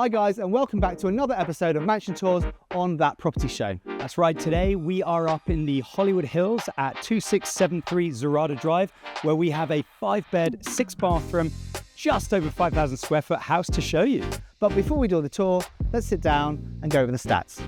Hi guys, and welcome back to another episode of Mansion Tours on That Property Show. That's right, today we are up in the Hollywood Hills at 2673 Zurada Drive, where we have a 5-bed, 6-bathroom, just over 5,000 square foot house to show you. But before we do the tour, let's sit down and go over the stats.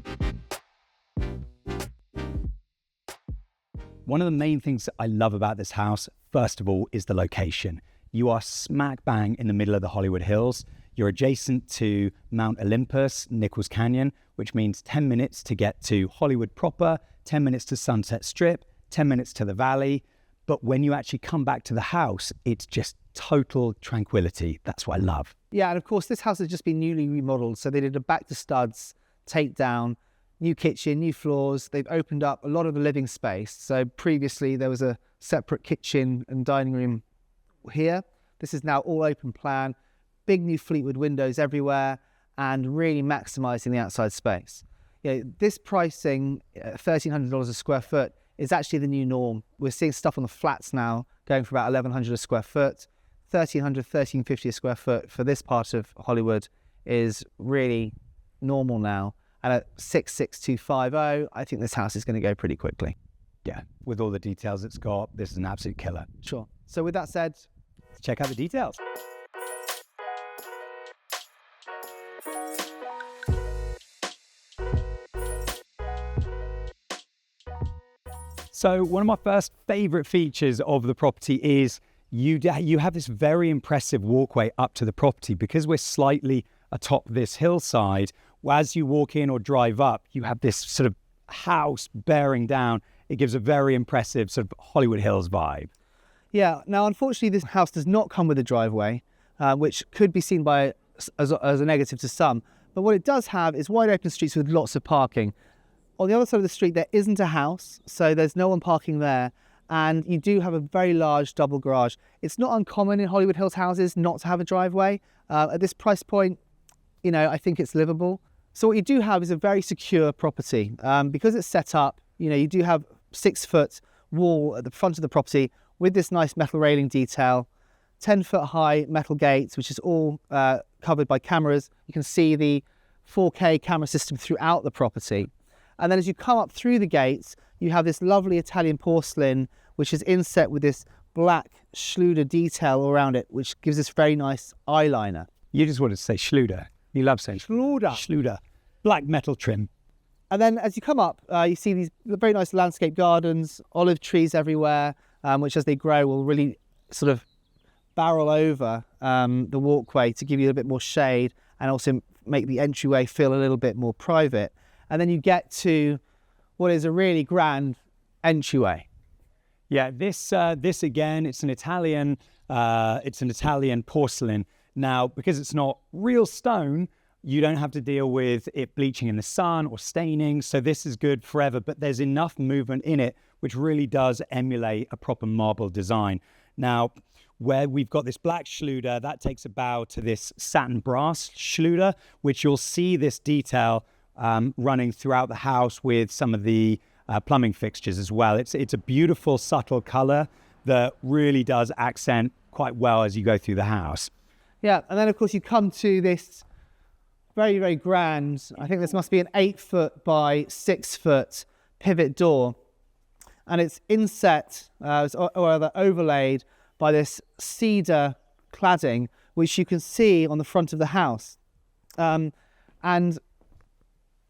One of the main things that I love about this house, first of all, is the location. You are smack bang in the middle of the Hollywood Hills. You're adjacent to Mount Olympus, Nichols Canyon, which means 10 minutes to get to Hollywood proper, 10 minutes to Sunset Strip, 10 minutes to the valley. But when you actually come back to the house, it's just total tranquility. That's what I love. Yeah, and of course, this house has just been newly remodeled. So they did a back to studs takedown, new kitchen, new floors. They've opened up a lot of the living space. So previously there was a separate kitchen and dining room here. This is now all open plan. Big new Fleetwood windows everywhere and really maximising the outside space. You know, this pricing, $1,300 a square foot, is actually the new norm. We're seeing stuff on the flats now going for about $1,100 a square foot. $1,300, $1,350 a square foot for this part of Hollywood is really normal now. And at 66250, I think this house is going to go pretty quickly. Yeah, with all the details it's got, this is an absolute killer. Sure. So with that said, let's check out the details. So one of my first favorite features of the property is you have this very impressive walkway up to the property. Because we're slightly atop this hillside, as you walk in or drive up, you have this sort of house bearing down. It gives a very impressive sort of Hollywood Hills vibe. Yeah, now unfortunately this house does not come with a driveway, which could be seen as a negative to some. But what it does have is wide open streets with lots of parking. On the other side of the street, there isn't a house, so there's no one parking there. And you do have a very large double garage. It's not uncommon in Hollywood Hills houses not to have a driveway. At this price point, you know, I think it's livable. So what you do have is a very secure property. Because it's set up, you know, you do have 6-foot wall at the front of the property with this nice metal railing detail, 10-foot high metal gates, which is all covered by cameras. You can see the 4K camera system throughout the property. And then as you come up through the gates, you have this lovely Italian porcelain, which is inset with this black Schluter detail around it, which gives this very nice eyeliner. You just wanted to say Schluter. You love saying Schluter. Schluter. Black metal trim. And then as you come up, you see these very nice landscape gardens, olive trees everywhere, which as they grow will really sort of barrel over the walkway to give you a bit more shade and also make the entryway feel a little bit more private. And then you get to what is a really grand entryway. Yeah, this again, it's an Italian porcelain. Now, because it's not real stone, you don't have to deal with it bleaching in the sun or staining. So this is good forever, but there's enough movement in it, which really does emulate a proper marble design. Now, where we've got this black Schluter, that takes a bow to this satin brass Schluter, which you'll see this detail running throughout the house with some of the plumbing fixtures as well. It's a beautiful, subtle color that really does accent quite well as you go through the house. Yeah, and then of course you come to this very, very grand, I think this must be an 8-foot by 6-foot pivot door. And it's inset, or rather overlaid by this cedar cladding, which you can see on the front of the house. And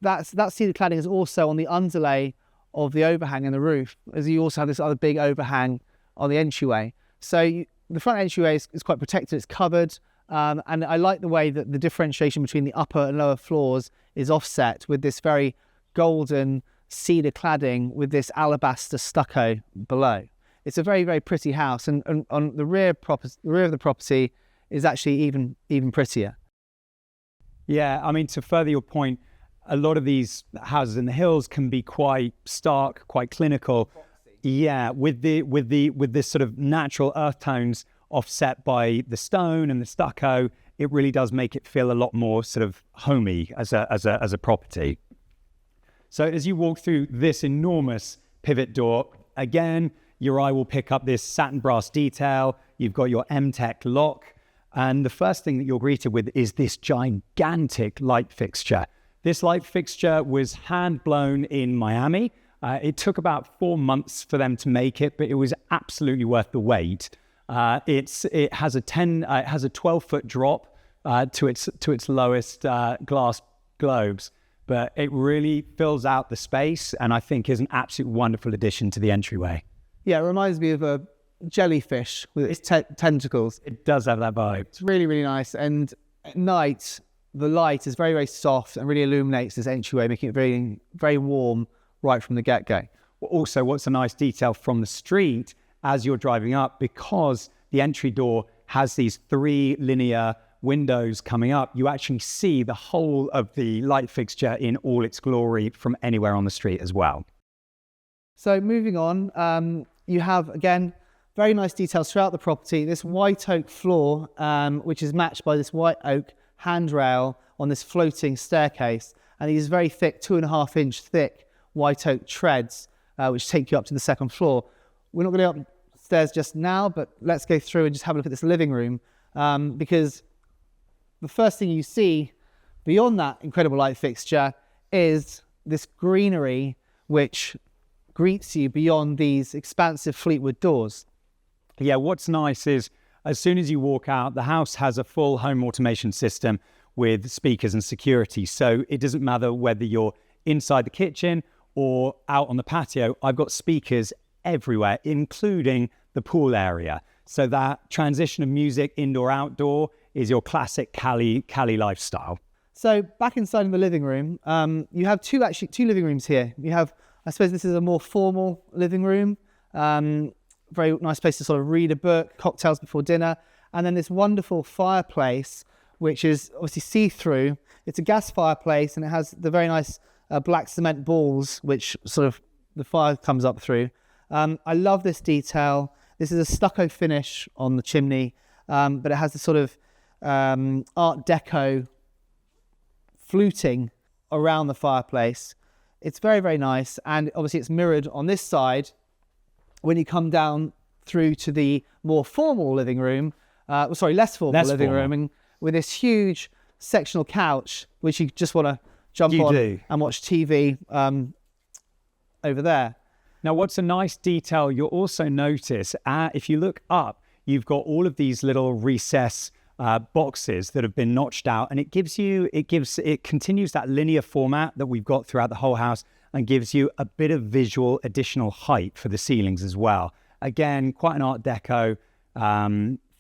that cedar cladding is also on the underlay of the overhang in the roof, as you also have this other big overhang on the entryway. So the front entryway is quite protected, it's covered, and I like the way that the differentiation between the upper and lower floors is offset with this very golden cedar cladding with this alabaster stucco below. It's a very, very pretty house, and on the rear of the property is actually even prettier. Yeah, I mean, to further your point, a lot of these houses in the hills can be quite stark, quite clinical. Yeah, with this sort of natural earth tones offset by the stone and the stucco, it really does make it feel a lot more sort of homey as a property. So as you walk through this enormous pivot door, again, your eye will pick up this satin brass detail. You've got your M-Tech lock. And the first thing that you're greeted with is this gigantic light fixture. This light fixture was hand blown in Miami. It took about 4 months for them to make it, but it was absolutely worth the wait. It has a 12-foot drop to its lowest glass globes, but it really fills out the space, and I think is an absolutely wonderful addition to the entryway. Yeah, it reminds me of a jellyfish with its tentacles. It does have that vibe. It's really, really nice. And at night, the light is very, very soft and really illuminates this entryway, making it very, very warm right from the get-go. Also, what's a nice detail from the street as you're driving up, because the entry door has these 3 linear windows coming up, you actually see the whole of the light fixture in all its glory from anywhere on the street as well. So moving on, you have, again, very nice details throughout the property. This white oak floor, which is matched by this white oak handrail on this floating staircase, and these very thick, 2.5-inch thick white oak treads, which take you up to the second floor. We're not going to go upstairs just now, but let's go through and just have a look at this living room, because the first thing you see beyond that incredible light fixture is this greenery which greets you beyond these expansive Fleetwood doors. Yeah, what's nice is as soon as you walk out, the house has a full home automation system with speakers and security. So it doesn't matter whether you're inside the kitchen or out on the patio, I've got speakers everywhere, including the pool area. So that transition of music, indoor, outdoor, is your classic Cali lifestyle. So back inside in the living room, you have two living rooms here. You have, I suppose this is a more formal living room. Very nice place to sort of read a book, cocktails before dinner. And then this wonderful fireplace, which is obviously see-through. It's a gas fireplace, and it has the very nice black cement balls, which sort of the fire comes up through. I love this detail. This is a stucco finish on the chimney, but it has this sort of Art Deco fluting around the fireplace. It's very, very nice. And obviously it's mirrored on this side when you come down through to the more formal living room, less formal living room, and with this huge sectional couch, which you just want to jump on and watch TV over there. Now, what's a nice detail you'll also notice, if you look up, you've got all of these little recess boxes that have been notched out, and it continues that linear format that we've got throughout the whole house, and gives you a bit of visual additional height for the ceilings as well. Again, quite an Art Deco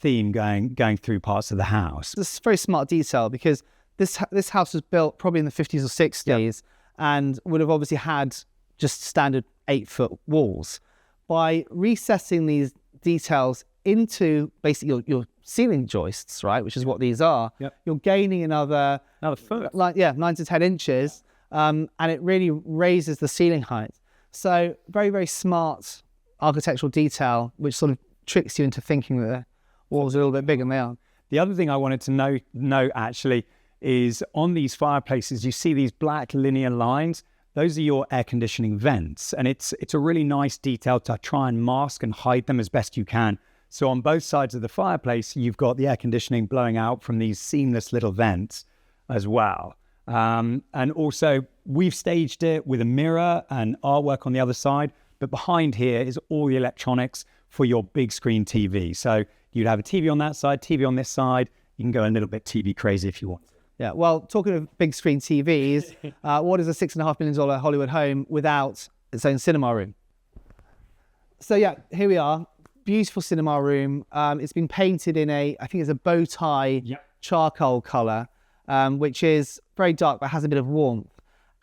theme going through parts of the house. This is a very smart detail, because this house was built probably in the 50s or 60s, and would have obviously had just standard 8-foot walls. By recessing these details into basically your ceiling joists, right, which is what these are, you're gaining another foot, 9 to 10 inches, and it really raises the ceiling height. So very, very smart architectural detail, which sort of tricks you into thinking that the walls are a little bit bigger than they are. The other thing I wanted to note actually is on these fireplaces, you see these black linear lines. Those are your air conditioning vents, and it's a really nice detail to try and mask and hide them as best you can. So on both sides of the fireplace, you've got the air conditioning blowing out from these seamless little vents as well. And also, we've staged it with a mirror and artwork on the other side, but behind here is all the electronics for your big screen TV. So you'd have a TV on that side, TV on this side. You can go a little bit TV crazy if you want. Yeah, well, talking of big screen TVs, what is a $6.5 million Hollywood home without its own cinema room? So yeah, here we are. Beautiful cinema room. It's been painted in I think it's a bow tie charcoal colour, which is very dark but has a bit of warmth.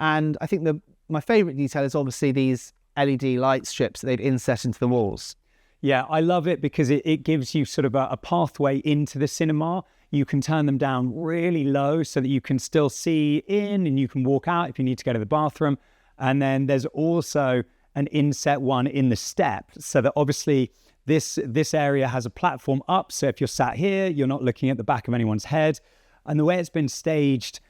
And I think my favourite detail is obviously these LED light strips that they've inset into the walls. Yeah, I love it because it gives you sort of a pathway into the cinema. You can turn them down really low so that you can still see in, and you can walk out if you need to go to the bathroom. And then there's also an inset one in the step, so that obviously this area has a platform up. So if you're sat here, you're not looking at the back of anyone's head. And the way it's been staged,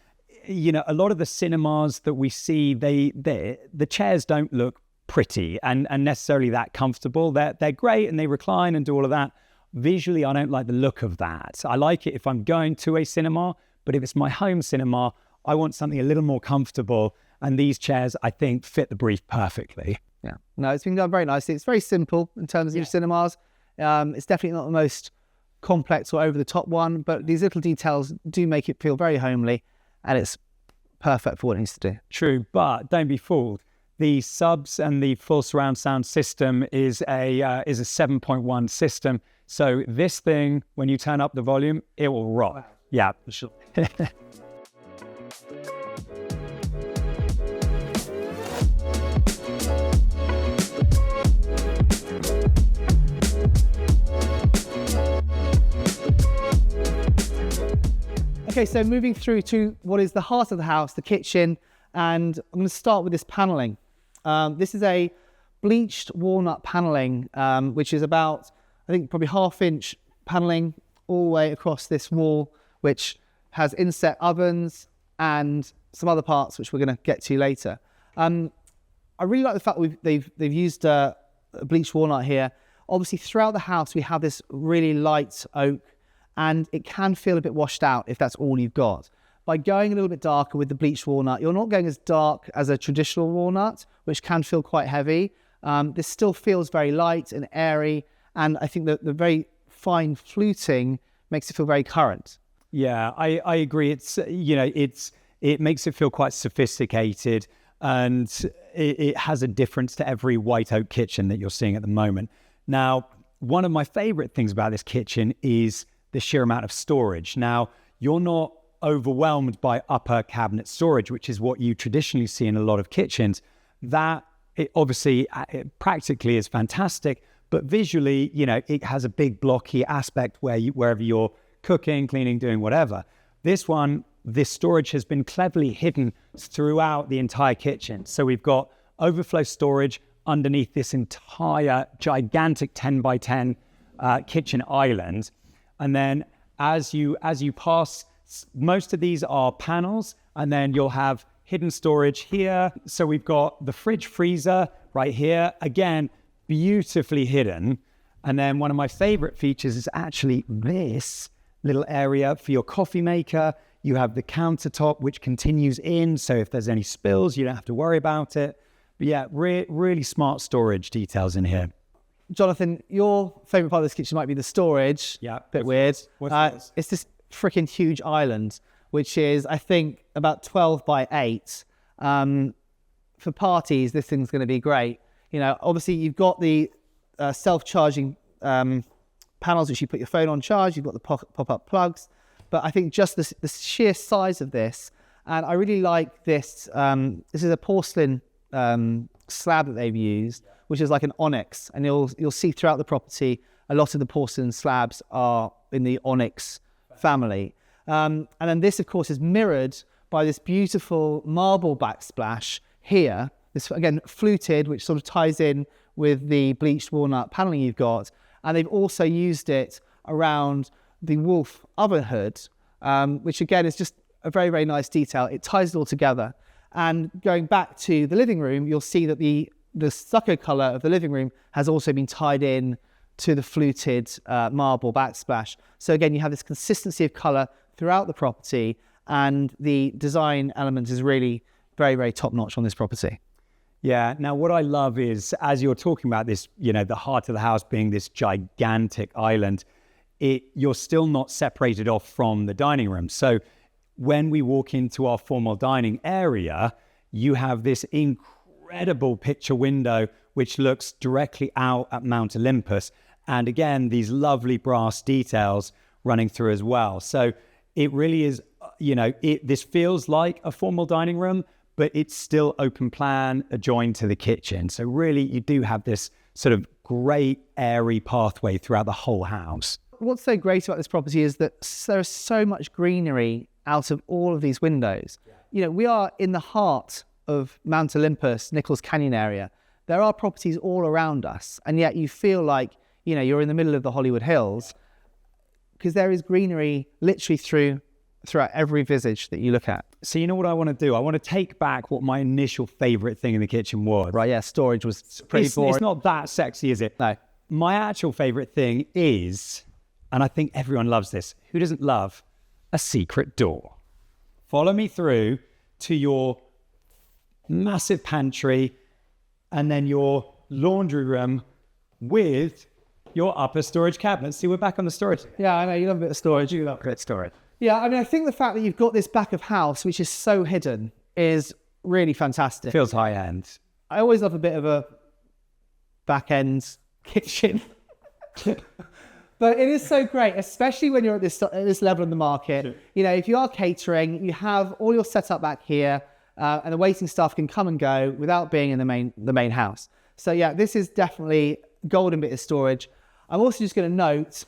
you know, a lot of the cinemas that we see, the chairs don't look pretty and necessarily that comfortable. They're great and they recline and do all of that. visually, I don't like the look of that. I like it if I'm going to a cinema, but if it's my home cinema, I want something a little more comfortable. And these chairs, I think, fit the brief perfectly. Yeah, no, it's been done very nicely. It's very simple in terms of your cinemas. It's definitely not the most complex or over the top one, but these little details do make it feel very homely, and it's perfect for what it needs to do. True, but don't be fooled. The subs and the full surround sound system is a 7.1 system. So this thing, when you turn up the volume, it will rock. Wow. Yeah, for sure. Okay, so moving through to what is the heart of the house, the kitchen, and I'm going to start with this paneling. This is a bleached walnut paneling, which is about, I think, probably 1/2 inch paneling all the way across this wall, which has inset ovens and some other parts, which we're going to get to later. I really like the fact that they've used bleached walnut here. Obviously, throughout the house, we have this really light oak, and it can feel a bit washed out if that's all you've got. By going a little bit darker with the bleached walnut, you're not going as dark as a traditional walnut, which can feel quite heavy. This still feels very light and airy, and I think that the very fine fluting makes it feel very current. Yeah, I agree. It makes it feel quite sophisticated, and it has a difference to every white oak kitchen that you're seeing at the moment. Now, one of my favorite things about this kitchen is the sheer amount of storage. Now, you're not overwhelmed by upper cabinet storage, which is what you traditionally see in a lot of kitchens. That it practically is fantastic, but visually, it has a big blocky aspect wherever you're cooking, cleaning, doing whatever. This storage has been cleverly hidden throughout the entire kitchen. So we've got overflow storage underneath this entire gigantic 10 by 10 kitchen island. And then as you pass, most of these are panels, and then you'll have hidden storage here. So we've got the fridge freezer right here, again, beautifully hidden. And then one of my favorite features is actually this little area for your coffee maker. You have the countertop, which continues in. So if there's any spills, you don't have to worry about it. But yeah, really smart storage details in here. Jonathan, your favourite part of this kitchen might be the storage. Yeah. Bit weird. What's it's this freaking huge island, which is, I think, about 12 by 8. For parties, this thing's going to be great. Obviously, you've got the self-charging panels, which you put your phone on charge. You've got the pop-up plugs. But I think just the sheer size of this, and I really like this. This is a porcelain slab that they've used, which is like an onyx, and you'll see throughout the property a lot of the porcelain slabs are in the onyx family. And then this, of course, is mirrored by this beautiful marble backsplash here. This, again, fluted, which sort of ties in with the bleached walnut paneling you've got. And they've also used it around the Wolf oven hood, which again is just a very, very nice detail. It ties it all together. And going back to the living room, you'll see that the stucco colour of the living room has also been tied in to the fluted marble backsplash. So again, you have this consistency of colour throughout the property, and the design element is really very, very top-notch on this property. Yeah. Now, what I love is, as you're talking about this, the heart of the house being this gigantic island, you're still not separated off from the dining room. So when we walk into our formal dining area, you have this incredible picture window, which looks directly out at Mount Olympus. And again, these lovely brass details running through as well. So it really is, this feels like a formal dining room, but it's still open plan, adjoined to the kitchen. So really, you do have this sort of great airy pathway throughout the whole house. What's so great about this property is that there's so much greenery out of all of these windows. Yeah. We are in the heart of Mount Olympus, Nichols Canyon area. There are properties all around us, and yet you feel like, you're in the middle of the Hollywood Hills, because there is greenery literally throughout every visage that you look at. So you know what I want to do? I want to take back what my initial favorite thing in the kitchen was. Right, yeah, storage was pretty boring. It's not that sexy, is it? No. my actual favorite thing is, and I think everyone loves this, who doesn't love a secret door? Follow me through to your massive pantry and then your laundry room with your upper storage cabinet. See, we're back on the storage. Yeah, I know, you love a bit of storage. You love a bit of storage. Yeah, I mean, I think the fact that you've got this back of house, which is so hidden, is really fantastic. Feels high end. I always love a bit of a back end kitchen. But it is so great, especially when you're at this level in the market. Sure. You know, if you are catering, you have all your setup back here, and the waiting staff can come and go without being in the main house. So yeah, this is definitely golden bit of storage. I'm also just going to note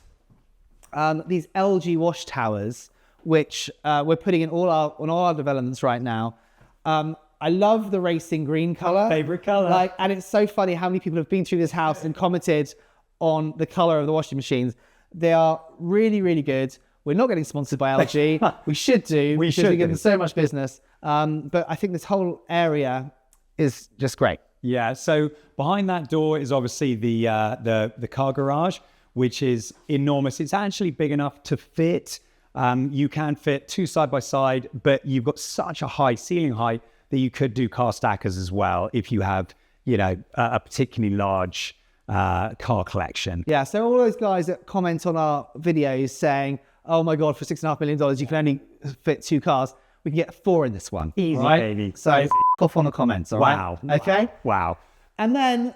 these LG wash towers, which we're putting in all our developments right now. I love the racing green color. Favorite color. And it's so funny how many people have been through this house and commented on the color of the washing machines. They are really, really good. We're not getting sponsored by LG. We should do. We give them so much business. But I think this whole area is just great. Yeah. So behind that door is obviously the car garage, which is enormous. It's actually big enough to fit. You can fit two side by side, but you've got such a high ceiling height that you could do car stackers as well if you have, you know, a particularly large car collection. Yeah. So all those guys that comment on our videos saying, "Oh my God, for $6.5 million, you can only fit 2 cars." We can get 4 in this one. Easy, right? baby. So f off on the comments. All right? Wow. Okay. Wow. And then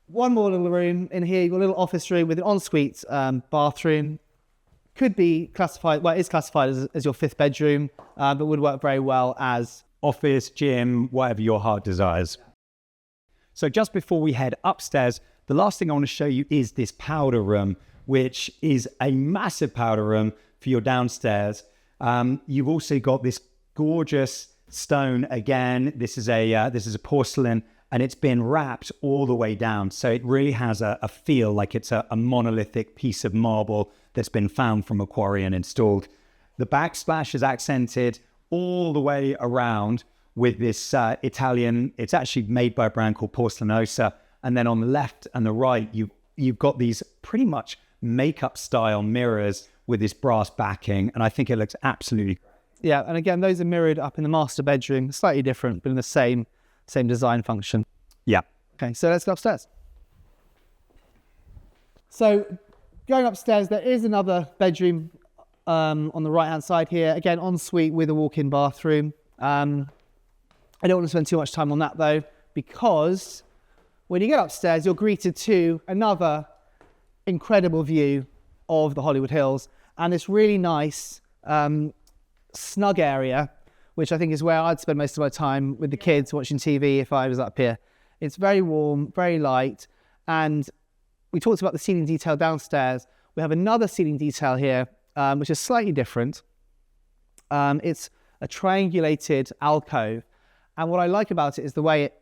one more little room in here. You've got a little office room with an ensuite bathroom. Could be classified, well, it is classified as your 5th bedroom, but would work very well as office, gym, whatever your heart desires. So just before we head upstairs, the last thing I want to show you is this powder room, which is a massive powder room for your downstairs. You've also got this gorgeous stone. Again, this is a porcelain, and it's been wrapped all the way down. So it really has a feel like it's a monolithic piece of marble that's been found from a quarry and installed. The backsplash is accented all the way around with this Italian, it's actually made by a brand called Porcelanosa. And then on the left and the right, you've got these pretty much makeup style mirrors with this brass backing. And I think it looks absolutely great. Yeah, and again, those are mirrored up in the master bedroom, slightly different, but in the same design function. Yeah. Okay, so let's go upstairs. So going upstairs, there is another bedroom on the right-hand side here. Again, ensuite with a walk-in bathroom. I don't want to spend too much time on that though, because when you get upstairs, you're greeted to another incredible view of the Hollywood Hills and this really nice snug area, which I think is where I'd spend most of my time with the kids watching TV if I was up here. It's very warm, very light, and we talked about the ceiling detail downstairs. We have another ceiling detail here, which is slightly different. It's a triangulated alcove, and what I like about it is the way it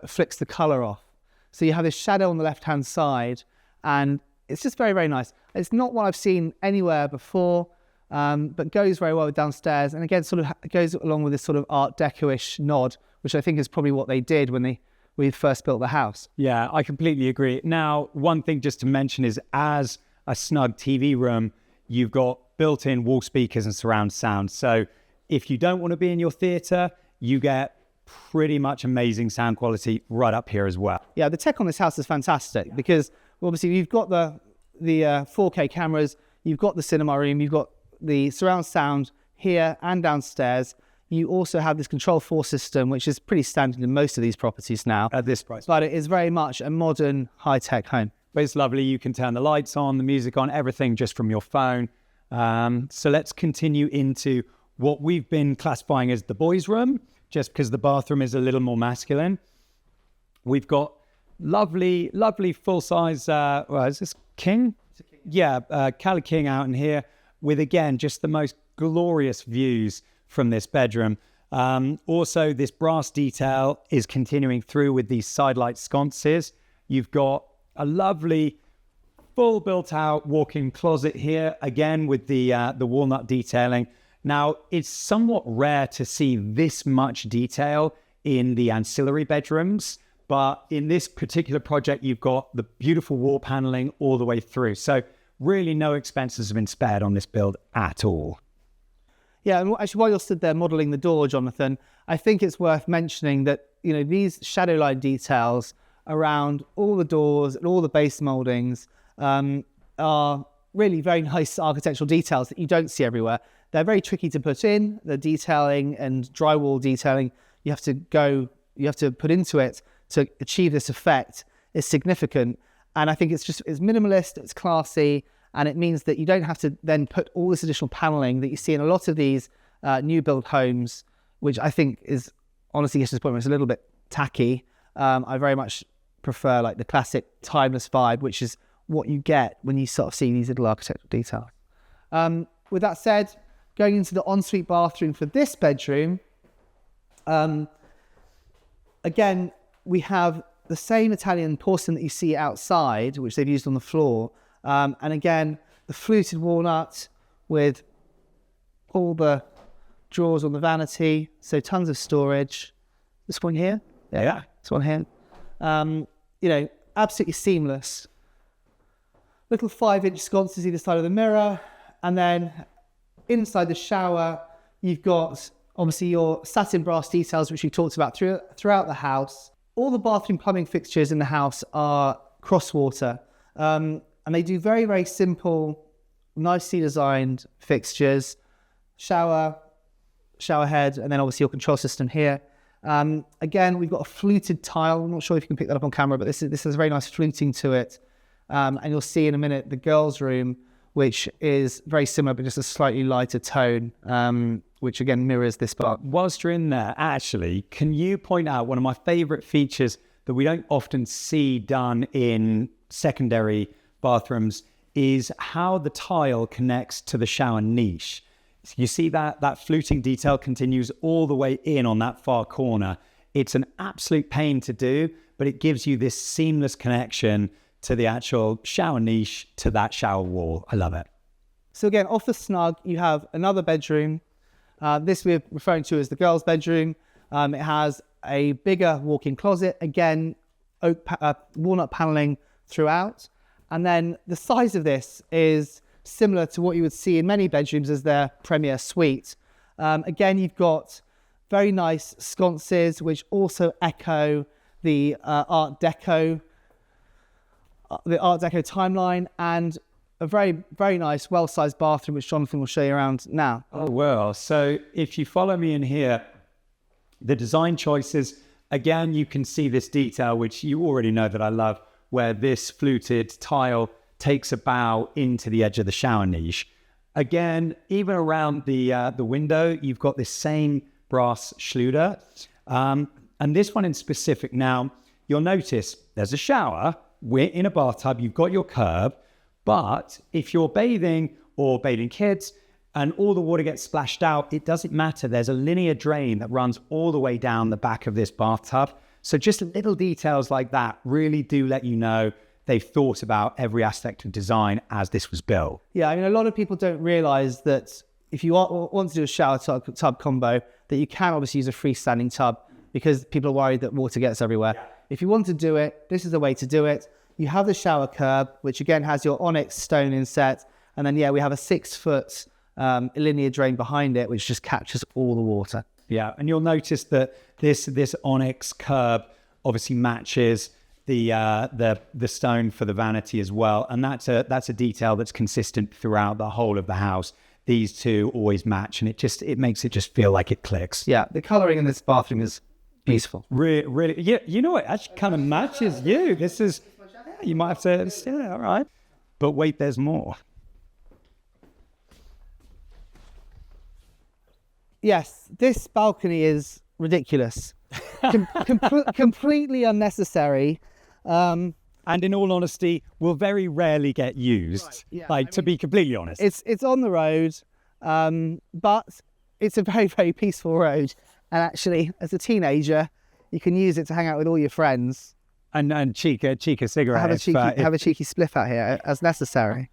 flicks the colour off. So you have this shadow on the left-hand side, and it's just very, very nice. It's not what I've seen anywhere before, but goes very well with downstairs. And again, sort of goes along with this sort of Art Deco-ish nod, which I think is probably what they did when we first built the house. Yeah, I completely agree. Now, one thing just to mention is as a snug TV room, you've got built-in wall speakers and surround sound. So if you don't want to be in your theatre, you get pretty much amazing sound quality right up here as well. Yeah, the tech on this house is fantastic because obviously you've got the 4K cameras, you've got the cinema room, you've got the surround sound here and downstairs. You also have this Control 4 system, which is pretty standard in most of these properties now. At this price. But it is very much a modern, high-tech home. But it's lovely. You can turn the lights on, the music on, everything just from your phone. So let's continue into what we've been classifying as the boys' room, just because the bathroom is a little more masculine. We've got lovely, lovely full-size, is this king? Yeah, Cali King out in here with, again, just the most glorious views from this bedroom. Also, this brass detail is continuing through with these sidelight sconces. You've got a lovely full built-out walk-in closet here, again with the walnut detailing. Now, it's somewhat rare to see this much detail in the ancillary bedrooms, But in this particular project, you've got the beautiful wall paneling all the way through. So really no expenses have been spared on this build at all. Yeah, and actually, while you're stood there modelling the door, Jonathan, I think it's worth mentioning that, you know, these shadow line details around all the doors and all the base mouldings are really very nice architectural details that you don't see everywhere. They're very tricky to put in. The detailing and drywall detailing you have to put into it to achieve this effect is significant. And I think it's minimalist, it's classy, and it means that you don't have to then put all this additional paneling that you see in a lot of these new build homes, which I think is honestly gets to the point where it's a little bit tacky. I very much prefer like the classic timeless vibe, which is what you get when you sort of see these little architectural details. With that said, going into the ensuite bathroom for this bedroom, again, we have the same Italian porcelain that you see outside, which they've used on the floor. And again, the fluted walnut with all the drawers on the vanity. So tons of storage. This one here. Yeah. This one here. You know, absolutely seamless. Little 5-inch sconces either side of the mirror. And then inside the shower, you've got obviously your satin brass details, which we talked about throughout the house. All the bathroom plumbing fixtures in the house are crosswater. And they do very, very simple, nicely designed fixtures. Shower head, and then obviously your control system here. Again, we've got a fluted tile. I'm not sure if you can pick that up on camera, but this has very nice fluting to it. And you'll see in a minute the girls' room, which is very similar, but just a slightly lighter tone, which again mirrors this part. Whilst you're in there, actually, can you point out one of my favorite features that we don't often see done in secondary bathrooms is how the tile connects to the shower niche. You see that fluting detail continues all the way in on that far corner. It's an absolute pain to do, but it gives you this seamless connection to the actual shower niche, to that shower wall. I love it. So again, off the snug, you have another bedroom. This we're referring to as the girls' bedroom. It has a bigger walk-in closet, again, walnut paneling throughout. And then the size of this is similar to what you would see in many bedrooms as their premier suite. Again, you've got very nice sconces, which also echo the Art Deco timeline, and a very, very nice, well-sized bathroom, which Jonathan will show you around now. Oh, well. So if you follow me in here, the design choices, again, you can see this detail, which you already know that I love, where this fluted tile takes a bow into the edge of the shower niche. Again, even around the window, you've got this same brass Schluter. And this one in specific, now, you'll notice there's a shower. We're in a bathtub, you've got your curb, but if you're bathing or bathing kids and all the water gets splashed out, it doesn't matter. There's a linear drain that runs all the way down the back of this bathtub. So just little details like that really do let you know they've thought about every aspect of design as this was built. Yeah, I mean, a lot of people don't realize that if you want to do a shower tub combo, that you can obviously use a freestanding tub because people are worried that water gets everywhere. Yeah. If you want to do it, this is the way to do it. You have the shower curb, which again has your onyx stone inset. And then, we have a 6-foot linear drain behind it, which just captures all the water. Yeah, and you'll notice that this onyx curb obviously matches the stone for the vanity as well. And that's a detail that's consistent throughout the whole of the house. These two always match, and it makes it just feel like it clicks. Yeah, the colouring in this bathroom is beautiful. Really, yeah. You know what? Actually, kind of matches you. This is. You might have to. Yeah, all right. But wait, there's more. Yes, this balcony is ridiculous. Completely unnecessary. And in all honesty, will very rarely get used. Right, yeah. To be completely honest. It's on the road, but it's a very, very peaceful road. And actually, as a teenager, you can use it to hang out with all your friends. And cheek a cigarette. Have a cheeky spliff out here as necessary.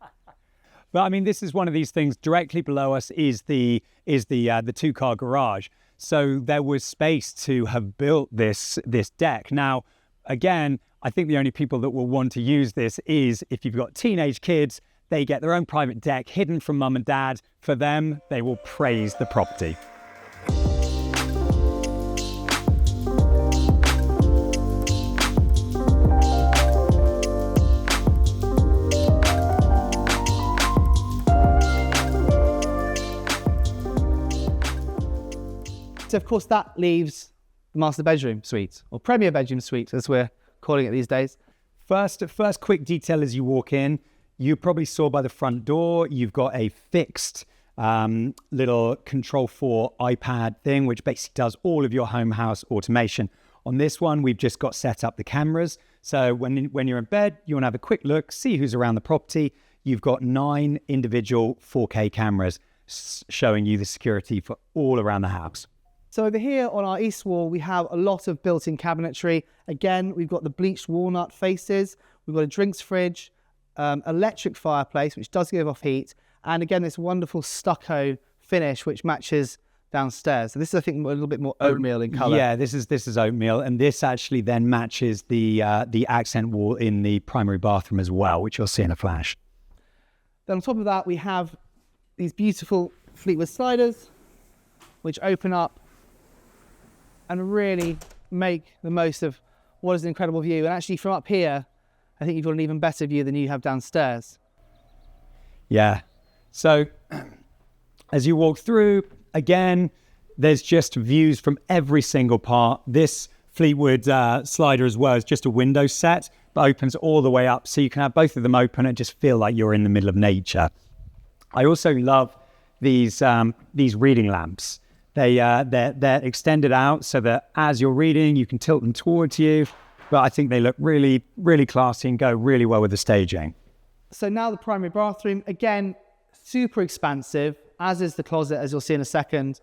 But I mean, this is one of these things. Directly below us is the 2-car garage. So there was space to have built this deck. Now, again, I think the only people that will want to use this is if you've got teenage kids, they get their own private deck hidden from mum and dad. For them, they will praise the property. So of course that leaves the master bedroom suite, or premier bedroom suite as we're calling it these days. First quick detail as you walk in, you probably saw by the front door, you've got a fixed little Control4 iPad thing, which basically does all of your home house automation. On this one, we've just got set up the cameras. So when you're in bed, you want to have a quick look, see who's around the property. You've got 9 individual 4K cameras showing you the security for all around the house. So over here on our east wall, we have a lot of built-in cabinetry. Again, we've got the bleached walnut faces. We've got a drinks fridge, electric fireplace, which does give off heat. And again, this wonderful stucco finish, which matches downstairs. So this is, I think, a little bit more oatmeal in colour. Yeah, this is oatmeal. And this actually then matches the accent wall in the primary bathroom as well, which you'll see in a flash. Then on top of that, we have these beautiful Fleetwood sliders, which open up and really make the most of what is an incredible view. And actually from up here, I think you've got an even better view than you have downstairs. Yeah. So as you walk through, again, there's just views from every single part. This Fleetwood slider as well is just a window set, but opens all the way up. So you can have both of them open and just feel like you're in the middle of nature. I also love these reading lamps. They're extended out so that as you're reading, you can tilt them towards you. But I think they look really, really classy and go really well with the staging. So now the primary bathroom, again, super expansive, as is the closet, as you'll see in a second.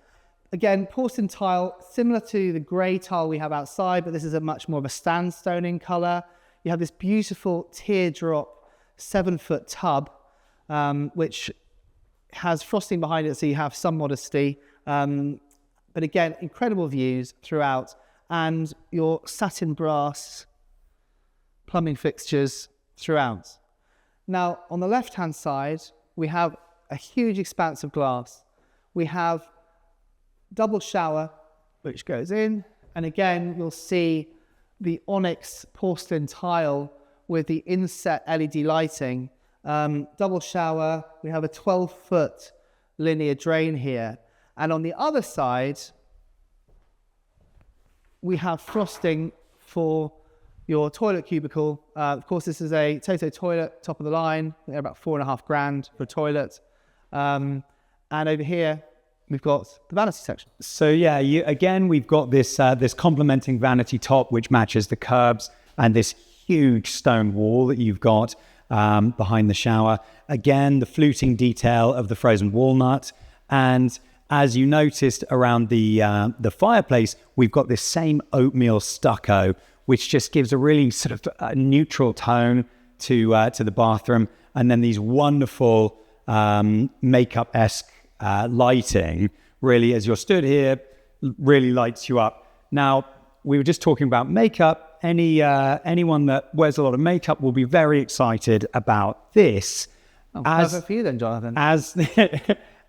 Again, porcelain tile, similar to the grey tile we have outside, but this is a much more of a sandstone in colour. You have this beautiful teardrop 7-foot tub, which has frosting behind it, so you have some modesty. But again, incredible views throughout, and your satin brass plumbing fixtures throughout. Now, on the left-hand side, we have a huge expanse of glass. We have double shower, which goes in, and again, you'll see the onyx porcelain tile with the inset LED lighting. Double shower, we have a 12-foot linear drain here. And on the other side, we have frosting for your toilet cubicle. Of course, this is a Toto toilet, top of the line. They're about $4,500 for a toilet. And over here, we've got the vanity section. So yeah, we've got this complementing vanity top, which matches the curbs, and this huge stone wall that you've got behind the shower. Again, the fluting detail of the frozen walnut. And as you noticed around the fireplace, we've got this same oatmeal stucco, which just gives a really sort of neutral tone to the bathroom. And then these wonderful makeup-esque lighting, really, as you're stood here, really lights you up. Now, we were just talking about makeup. Anyone that wears a lot of makeup will be very excited about this. Oh, perfect for you then, Jonathan.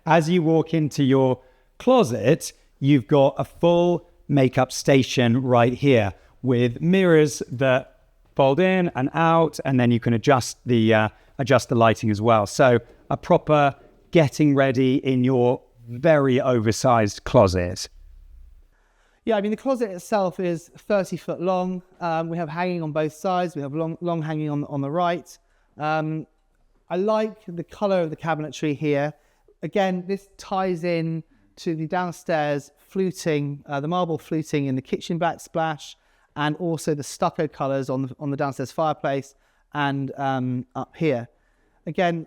As you walk into your closet, you've got a full makeup station right here with mirrors that fold in and out, and then you can adjust the lighting as well. So a proper getting ready in your very oversized closet. Yeah, I mean, the closet itself is 30 foot long. We have hanging on both sides. We have long hanging on the right. I like the color of the cabinetry here. Again, this ties in to the downstairs fluting, the marble fluting in the kitchen backsplash, and also the stucco colors on the downstairs fireplace and up here. Again,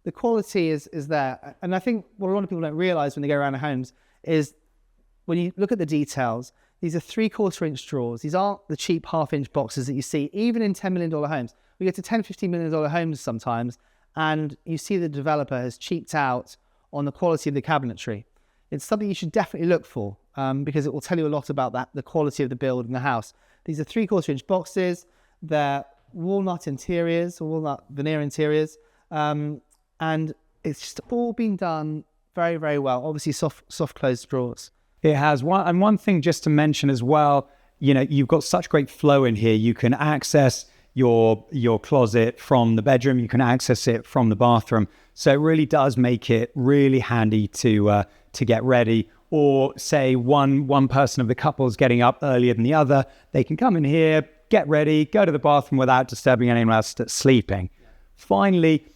the quality is there. And I think what a lot of people don't realize when they go around their homes is when you look at the details, these are 3/4 inch drawers. These aren't the cheap 1/2 inch boxes that you see, even in $10 million homes. We get to $10, $15 million homes sometimes, and you see the developer has cheaped out on the quality of the cabinetry. It's something you should definitely look for because it will tell you a lot about the quality of the build in the house. These are 3/4-inch boxes. They're walnut interiors or walnut veneer interiors. And it's just all been done very, very well. Obviously, soft closed drawers. It has one thing just to mention as well, you've got such great flow in here. You can access your closet from the bedroom. You can access it from the bathroom. So it really does make it really handy to get ready. Or say one person of the couple is getting up earlier than the other. They can come in here, get ready, go to the bathroom without disturbing anyone else that's sleeping. Finally,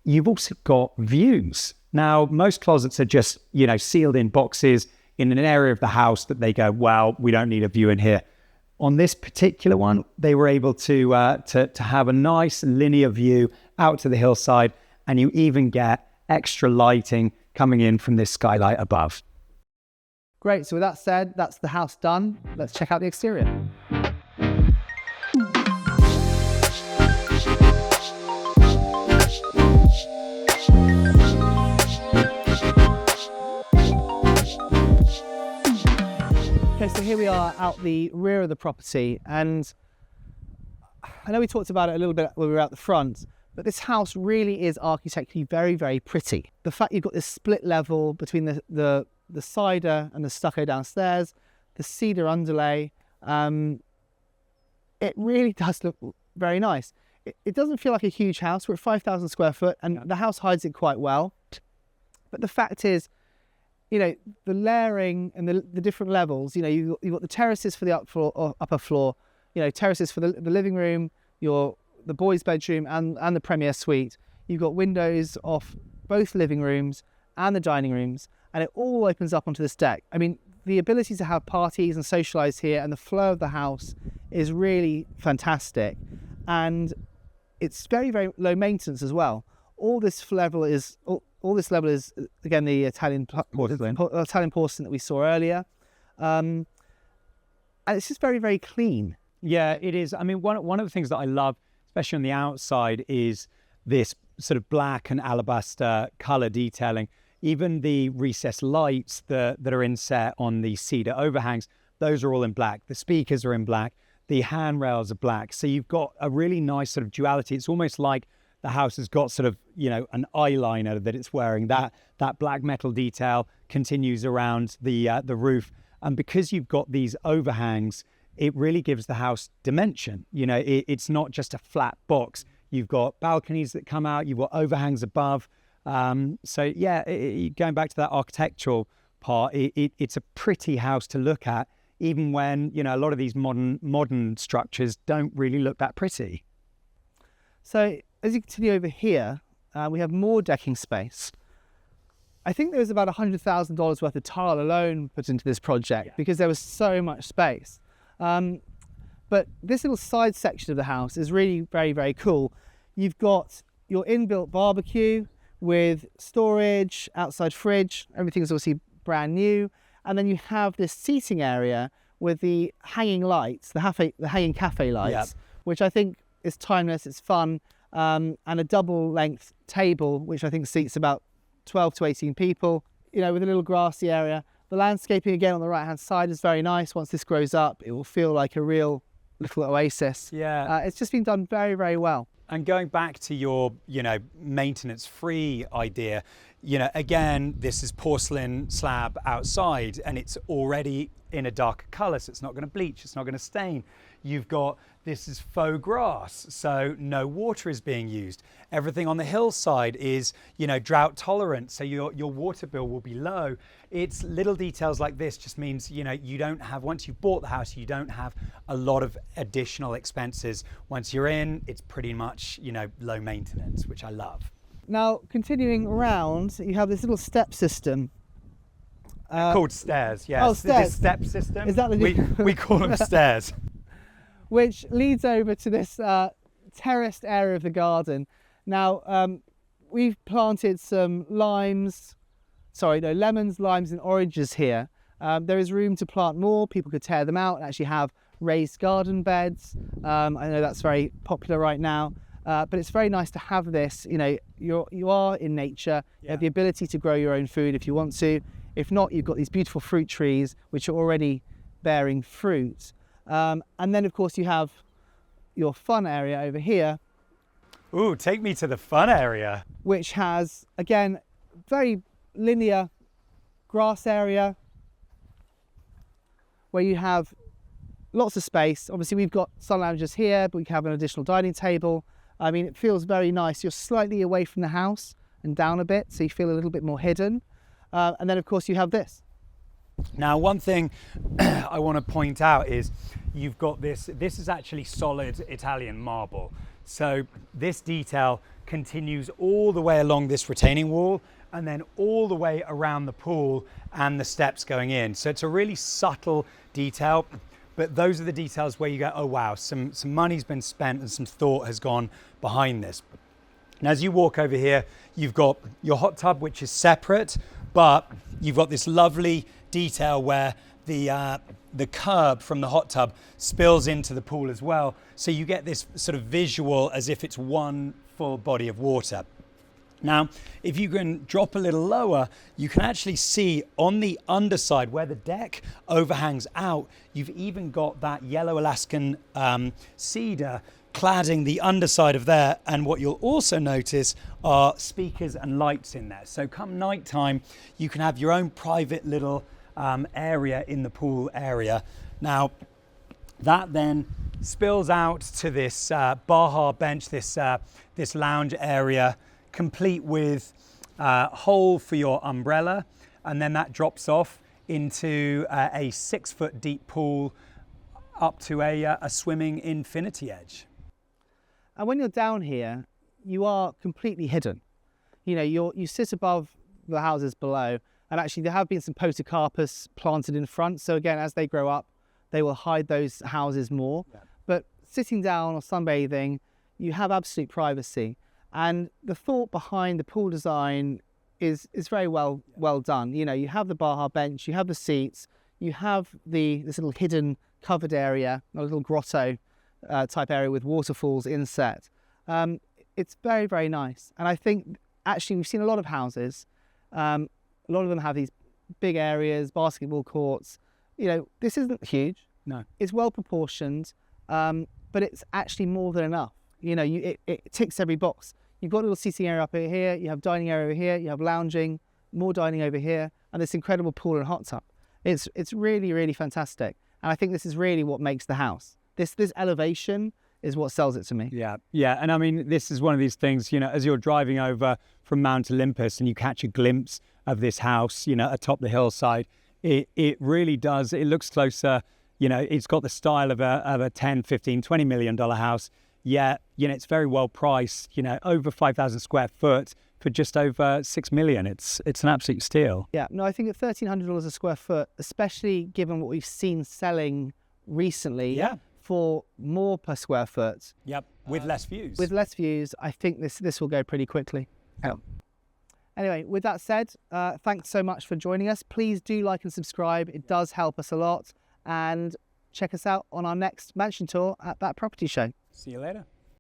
you've also got views. Now, most closets are just, sealed in boxes in an area of the house that they go, well, we don't need a view in here. On this particular one, they were able to have a nice linear view out to the hillside, and you even get extra lighting coming in from this skylight above. Great. So with that said, that's the house done. Let's check out the exterior. Okay, so here we are out the rear of the property, and I know we talked about it a little bit when we were out the front, but this house really is architecturally very, very pretty. The fact you've got this split level between the cider and the stucco downstairs, the cedar underlay, it really does look very nice. It doesn't feel like a huge house. We're at 5,000 square foot, and the house hides it quite well. But the fact is, the layering and the different levels, you've got the terraces for the upper floor, terraces for the living room, the boys' bedroom and the premier suite. You've got windows off both living rooms and the dining rooms, and it all opens up onto this deck. I mean, the ability to have parties and socialise here, and the flow of the house is really fantastic. And it's very, very low maintenance as well. All this level is again the Italian porcelain that we saw earlier, and it's just very, very clean. Yeah, it is. I mean, one of the things that I love, especially on the outside, is this sort of black and alabaster color detailing. Even the recessed lights that are inset on the cedar overhangs, those are all in black. The speakers are in black. The handrails are black. So you've got a really nice sort of duality. It's almost like the house has got sort of, an eyeliner that it's wearing. That black metal detail continues around the roof. And because you've got these overhangs, it really gives the house dimension. It's not just a flat box. You've got balconies that come out. You've got overhangs above. So yeah, going back to that architectural part, it's a pretty house to look at, even when, a lot of these modern structures don't really look that pretty. So as you continue over here, we have more decking space. I think there was about $100,000 worth of tile alone put into this project because there was so much space. But this little side section of the house is really very, very cool. You've got your inbuilt barbecue with storage, outside fridge, everything's obviously brand new. And then you have this seating area with the hanging lights, the hanging cafe lights, which I think is timeless, it's fun, and a double length table, which I think seats about 12 to 18 people, with a little grassy area. The landscaping again on the right hand side is very nice. Once this grows up, it will feel like a real little oasis. Yeah. It's just been done very, very well. And going back to your, maintenance-free idea, again, this is porcelain slab outside, and it's already in a darker color, so it's not going to bleach, it's not going to stain. You've got, this is faux grass, so no water is being used. Everything on the hillside is, drought tolerant, so your water bill will be low. It's little details like this just means, you don't have, once you've bought the house, you don't have a lot of additional expenses. Once you're in, it's pretty much, low maintenance, which I love. Now, continuing around, you have this little step system. Called stairs, yes. Oh, stairs. This step system, Is that we call them stairs. Which leads over to this terraced area of the garden. Now, we've planted some lemons, limes and oranges here. There is room to plant more. People could tear them out and actually have raised garden beds. I know that's very popular right now, but it's very nice to have this. You are in nature. You have the ability to grow your own food if you want to. If not, you've got these beautiful fruit trees which are already bearing fruit. And then of course you have your fun area over here, Ooh, take me to the fun area. which has, again, very linear grass area where you have lots of space. Obviously we've got sun loungers here, but we can have an additional dining table. I mean, it feels very nice. You're slightly away from the house and down a bit, so you feel a little bit more hidden. And then of course you have this. Now, one thing I want to point out is you've got this is actually solid Italian marble. So this detail continues all the way along this retaining wall and then all the way around the pool and the steps going in. So it's a really subtle detail, but those are the details where you go, oh wow, some money's been spent and some thought has gone behind this. And as you walk over here, you've got your hot tub, which is separate, but you've got this lovely detail where the curb from the hot tub spills into the pool as well. So you get this sort of visual as if it's one full body of water. Now, if you can drop a little lower, you can actually see on the underside where the deck overhangs out, you've even got that yellow Alaskan cedar cladding the underside of there. And what you'll also notice are speakers and lights in there. So come nighttime, you can have your own private little area in the pool area. Now, that then spills out to this Baja bench, this lounge area, complete with hole for your umbrella, and then that drops off into a 6 foot deep pool up to a swimming infinity edge. And when you're down here, you are completely hidden. You know, you sit above the houses below, and actually there have been some podocarpus planted in front. So again, as they grow up, they will hide those houses more. Yeah. But sitting down or sunbathing, you have absolute privacy. And the thought behind the pool design is very well done. You know, you have the Baja bench, you have the seats, you have this little hidden covered area, a little grotto type area with waterfalls inset. It's very, very nice. And I think actually we've seen a lot of houses. A lot of them have these big areas, basketball courts. You know, this isn't huge. No. It's well proportioned, but it's actually more than enough. You know, it ticks every box. You've got a little seating area up here, you have dining area over here, you have lounging, more dining over here, and this incredible pool and hot tub. It's really, really fantastic. And I think this is really what makes the house. This elevation is what sells it to me. Yeah, yeah. And I mean, this is one of these things, you know, as you're driving over from Mount Olympus and you catch a glimpse of this house, you know, atop the hillside, it really does. It looks closer, you know, it's got the style of a 10, 15, $20 million house. Yet, you know, it's very well priced, you know, over 5,000 square foot for just over $6 million. It's an absolute steal. Yeah, no, I think at $1,300 a square foot, especially given what we've seen selling recently, yeah, for more per square foot. Yep, with less views. With less views, I think this will go pretty quickly. Yeah. Anyway, with that said, thanks so much for joining us. Please do like and subscribe. It does help us a lot. And check us out on our next mansion tour at That Property Show. See you later.